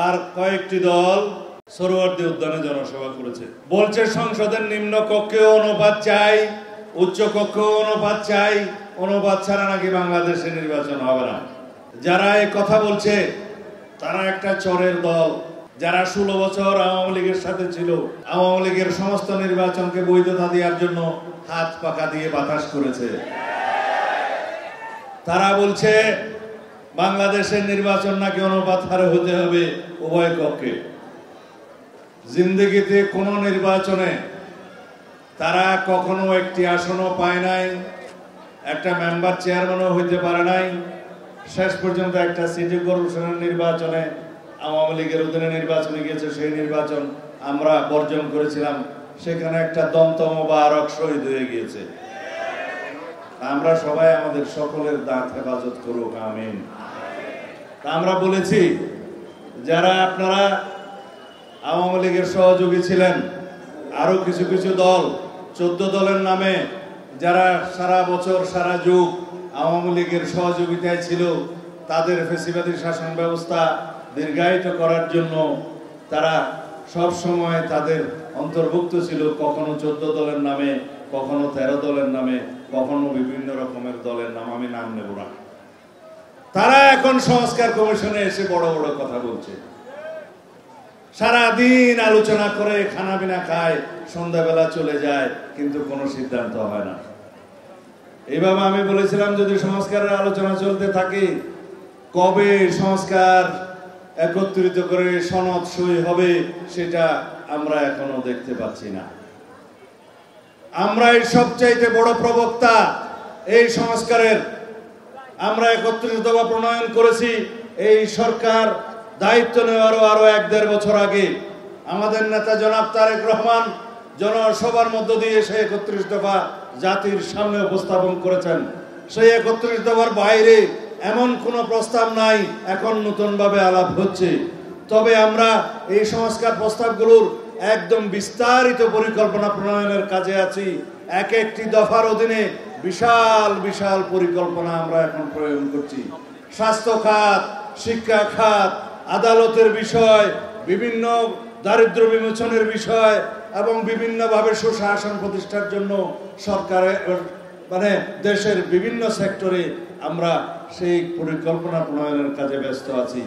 আর কয়েকটি দল সোহরাওয়ার্দী উদ্যানে জনসভা করেছে। বলছে সংসদের নিম্ন কক্ষেও অনুপাত চাই, উচ্চ কক্ষেও অনুপাত চাই, অনুপাত ছাড়া নাকি বাংলাদেশে নির্বাচন হবে না। যারা এই কথা বলছে তারা একটা চোরের দল, যারা 16 বছর আওয়ামী লীগের সাথে ছিল, আওয়ামী লীগের সমস্ত নির্বাচনকে বৈধতা দেওয়ার জন্য হাত পাকা দিয়ে বাতাস করেছে। তারা বলছে বাংলাদেশের নির্বাচন নাকি অনুপাত হারে হতে হবে উভয় কক্ষে। জিন্দেগিতে কোন নির্বাচনে তারা কখনো একটি আসনও পায় নাই, একটা মেম্বার চেয়ারম্যানও হইতে পারে নাই। শেষ পর্যন্ত একটা সিটি কর্পোরেশনের নির্বাচনে আওয়ামী লীগের অধীনে নির্বাচনে গিয়েছে, সেই নির্বাচন আমরা বর্জন করেছিলাম, সেখানে একটা দন্তম মোবারক শহীদ হয়ে গিয়েছে। আমরা সবাই আমাদের সকলের দাঁত হেফাজত করুক, আমিন। আমরা বলেছি যারা আপনারা আওয়ামী লীগের সহযোগী ছিলেন, আরো কিছু কিছু দল 14 দলের নামে যারা সারা বছর সারা যুগ আওয়ামী লীগের সহযোগিতায় ছিল, তাদের ফ্যাসিবাদী শাসন ব্যবস্থা দীর্ঘায়িত করার জন্য তারা সব সময় তাদের অন্তর্ভুক্ত ছিল, কখনো 14 দলের নামে, কখনো 13 দলের নামে, কখনো বিভিন্ন রকমের দলের নাম, আমি নাম নেব না। তারা এখন সংস্কার কমিশনে এসে বড় বড় কথা বলছে, সারাদিন আলোচনা করে খানা পিনা খায়, সন্ধ্যাবেলা চলে যায়, কিন্তু কোনো সিদ্ধান্ত হয় না। এইভাবে আমি বলেছিলাম যদি সংস্কারের আলোচনা চলতে থাকে, কবে সংস্কার একত্রিত করে সনদ সই হবে সেটা আমরা এখনো দেখতে পাচ্ছি না। আমরা এই সবচাইতে বড় প্রবক্তা এই সংস্কারের। আমরা 31 দফা প্রণয়ন করেছি। এই সরকার দায়িত্ব নেওয়ারও আরো 1-1.5 বছর আগে আমাদের নেতা জনাব তারেক রহমান জনসভার মধ্য দিয়ে সেই 31 দফা জাতির সামনে উপস্থাপন করেছেন। সেই 31 দফার বাইরে এমন কোনো প্রস্তাব নাই, এখন নতুনভাবে আলাপ হচ্ছে। তবে আমরা এই সংস্কার প্রস্তাবগুলোর একদম বিস্তারিত পরিকল্পনা প্রণয়নের কাজে আছি। এক একটি দফার অধীনে বিশাল বিশাল পরিকল্পনা আমরা এখন প্রয়োগ করছি। স্বাস্থ্য খাত, শিক্ষা খাত, আদালতের বিষয়, বিভিন্ন দারিদ্র্য বিমোচনের বিষয় এবং বিভিন্নভাবে সুশাসন প্রতিষ্ঠার জন্য সরকারের দেশের বিভিন্ন সেক্টরে আমরা সেই পরিকল্পনা প্রণয়নের কাজে ব্যস্ত আছি।